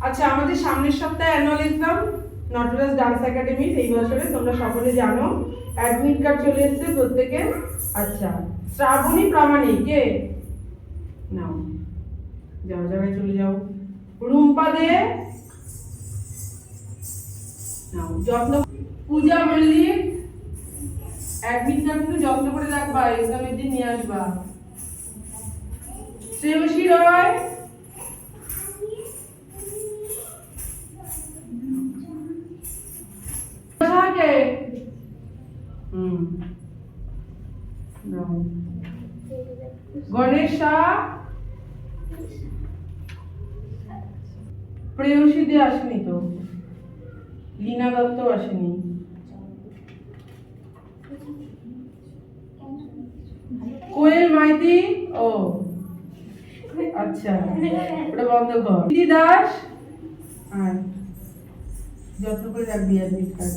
আচ্ছা, আমাদের সামনের সপ্তাহে অ্যানুয়াল এক্সাম নটরাজ ডান্স একাডেমির এই বছরে, তোমরা সকলে জানো। অ্যাডমিট কার্ড চলে এসেছে প্রত্যেকের। আচ্ছা, শ্রাবণী প্রামাণিক কে নাও, যাও জায়গায় চলে যাও। রুম্পা দে নাও। যত্ন পূজা মল্লিক, অ্যাডমিট কার্ড কিন্তু যত্ন করে রাখবা, এক্সামের দিন নিয়ে আসবা। শ্রেয়সী রয়, গণেশ শাহ, প্রেয়সী দে আসেনি তো, লীনা দত্ত আসেনি। কোয়েল মাইতি, ও আচ্ছা, ওটা বন্ধ কর। দিদি দাস, হ্যাঁ যত্ন করে রাখবি অ্যাডমিট কার্ড।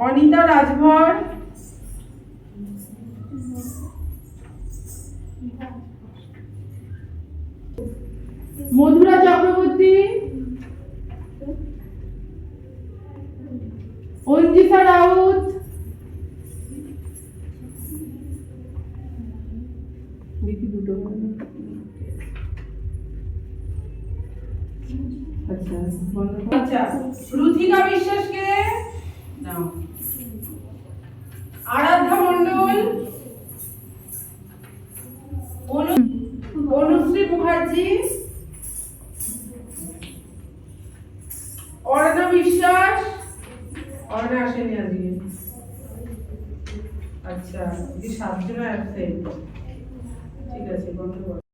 অনিতা রাজভর, মধুরা চক্রবর্তী, অঞ্জিতা রাউত, দেখি দুটো। আচ্ছা আচ্ছা, রুথিকা বিশ্বাসকে নাও। আরাধ্যা মণ্ডল, অনুশ্রী মুখার্জি, অর্ণা বিশ্বাস, অর্ণা আসেনি আজকে। আচ্ছা, এই 7 জন আছে, ঠিক আছে বন্ধ কর।